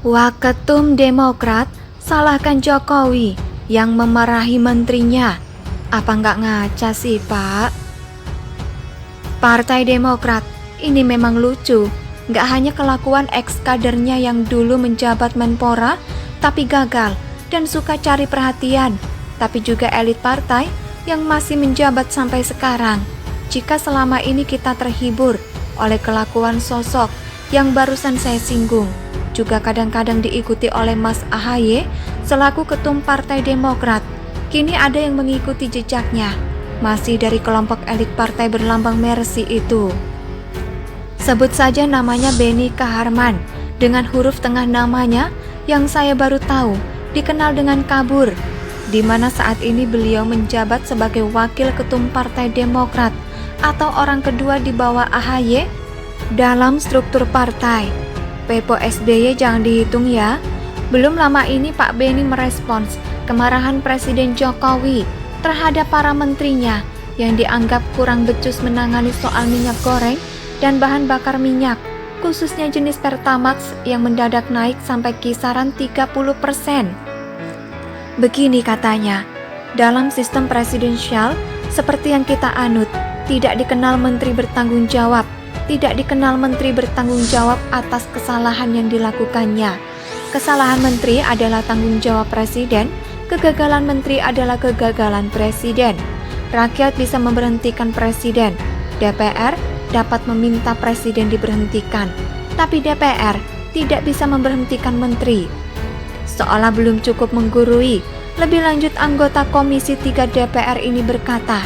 Waketum Demokrat salahkan Jokowi yang memarahi menterinya. Apa nggak ngaca sih, Pak? Partai Demokrat ini memang lucu. Nggak hanya kelakuan ex-kadernya yang dulu menjabat Menpora, tapi gagal dan suka cari perhatian, tapi juga elit partai yang masih menjabat sampai sekarang. Jika selama ini kita terhibur oleh kelakuan sosok yang barusan saya singgung, juga kadang-kadang diikuti oleh Mas AHY selaku ketum Partai Demokrat, kini ada yang mengikuti jejaknya, masih dari kelompok elit partai berlambang Mercy itu. Sebut saja namanya Benny Kaharman, dengan huruf tengah namanya yang saya baru tahu dikenal dengan Kabur, di mana saat ini beliau menjabat sebagai wakil ketum Partai Demokrat atau orang kedua di bawah AHY dalam struktur partai. Pepo SBY jangan dihitung ya. Belum lama ini Pak Benny merespons kemarahan Presiden Jokowi terhadap para menterinya yang dianggap kurang becus menangani soal minyak goreng dan bahan bakar minyak, khususnya jenis Pertamax yang mendadak naik sampai kisaran 30%. Begini katanya, dalam sistem presidensial seperti yang kita anut, tidak dikenal menteri bertanggung jawab, tidak dikenal menteri bertanggung jawab atas kesalahan yang dilakukannya. Kesalahan menteri adalah tanggung jawab presiden, kegagalan menteri adalah kegagalan presiden. Rakyat bisa memberhentikan presiden, DPR dapat meminta presiden diberhentikan, tapi DPR tidak bisa memberhentikan menteri. Seolah belum cukup menggurui, lebih lanjut anggota Komisi 3 DPR ini berkata,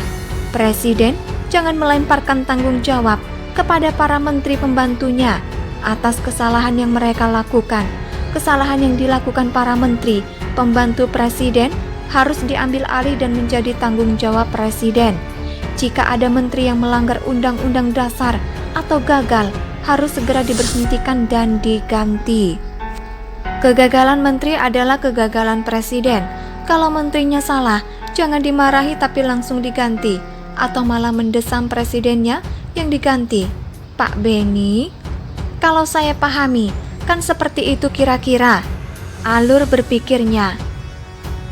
Presiden jangan melemparkan tanggung jawab kepada para menteri pembantunya atas kesalahan yang mereka lakukan. Kesalahan yang dilakukan para menteri pembantu presiden harus diambil alih dan menjadi tanggung jawab presiden. Jika ada menteri yang melanggar undang-undang dasar atau gagal, harus segera diberhentikan dan diganti. Kegagalan menteri adalah kegagalan presiden. Kalau menterinya salah, jangan dimarahi tapi langsung diganti, atau malah mendesam presidennya yang diganti. Pak Benny, kalau saya pahami, kan seperti itu kira-kira alur berpikirnya.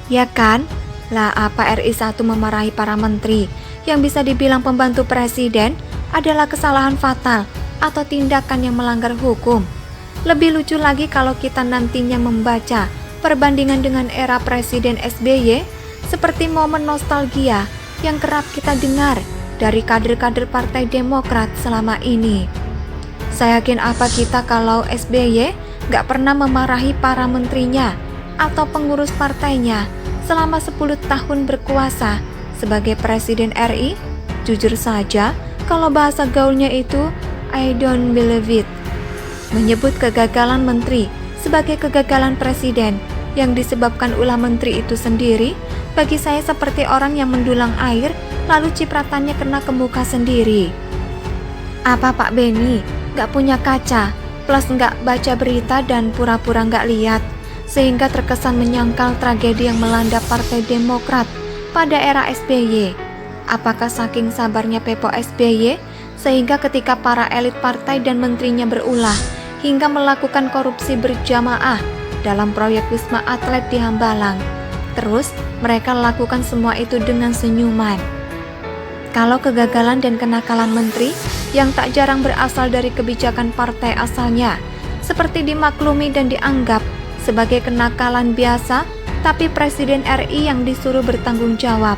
Ya kan? Lah apa RI 1 memarahi para menteri yang bisa dibilang pembantu presiden adalah kesalahan fatal atau tindakan yang melanggar hukum. Lebih lucu lagi kalau kita nantinya membaca perbandingan dengan era Presiden SBY seperti momen nostalgia yang kerap kita dengar dari kader-kader Partai Demokrat selama ini. Saya yakin apa kita kalau SBY gak pernah memarahi para menterinya atau pengurus partainya selama 10 tahun berkuasa sebagai Presiden RI? Jujur saja, kalau bahasa gaulnya itu, I don't believe it. Menyebut kegagalan menteri sebagai kegagalan presiden yang disebabkan ulah menteri itu sendiri, bagi saya seperti orang yang mendulang air lalu cipratannya kena ke muka sendiri. Apa Pak Benny gak punya kaca, plus gak baca berita dan pura-pura gak lihat, sehingga terkesan menyangkal tragedi yang melanda Partai Demokrat pada era SBY? Apakah saking sabarnya Pepo SBY sehingga ketika para elit partai dan menterinya berulah hingga melakukan korupsi berjamaah dalam proyek Wisma Atlet di Hambalang, terus mereka lakukan semua itu dengan senyuman? Kalau kegagalan dan kenakalan menteri yang tak jarang berasal dari kebijakan partai asalnya seperti dimaklumi dan dianggap sebagai kenakalan biasa, tapi Presiden RI yang disuruh bertanggung jawab,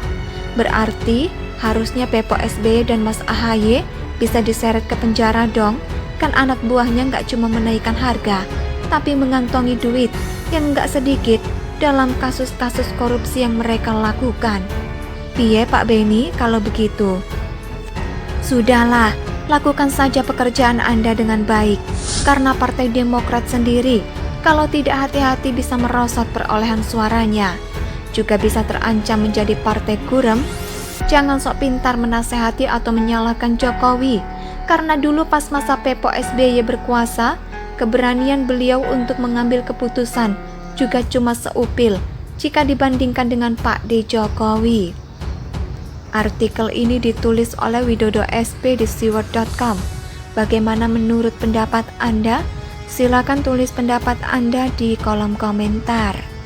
berarti harusnya Pepo SBY dan Mas AHY bisa diseret ke penjara dong. Kan anak buahnya nggak cuma menaikkan harga, tapi mengantongi duit yang nggak sedikit dalam kasus-kasus korupsi yang mereka lakukan. Piye Pak Benny kalau begitu? Sudahlah, lakukan saja pekerjaan Anda dengan baik, karena Partai Demokrat sendiri kalau tidak hati-hati bisa merosot perolehan suaranya, juga bisa terancam menjadi partai gurem. Jangan sok pintar menasehati atau menyalahkan Jokowi, karena dulu pas masa Pepo SBY berkuasa, keberanian beliau untuk mengambil keputusan juga cuma seupil jika dibandingkan dengan Pak D. Jokowi. Artikel ini ditulis oleh Widodo SP di siwot.com. Bagaimana menurut pendapat Anda? Silakan tulis pendapat Anda di kolom komentar.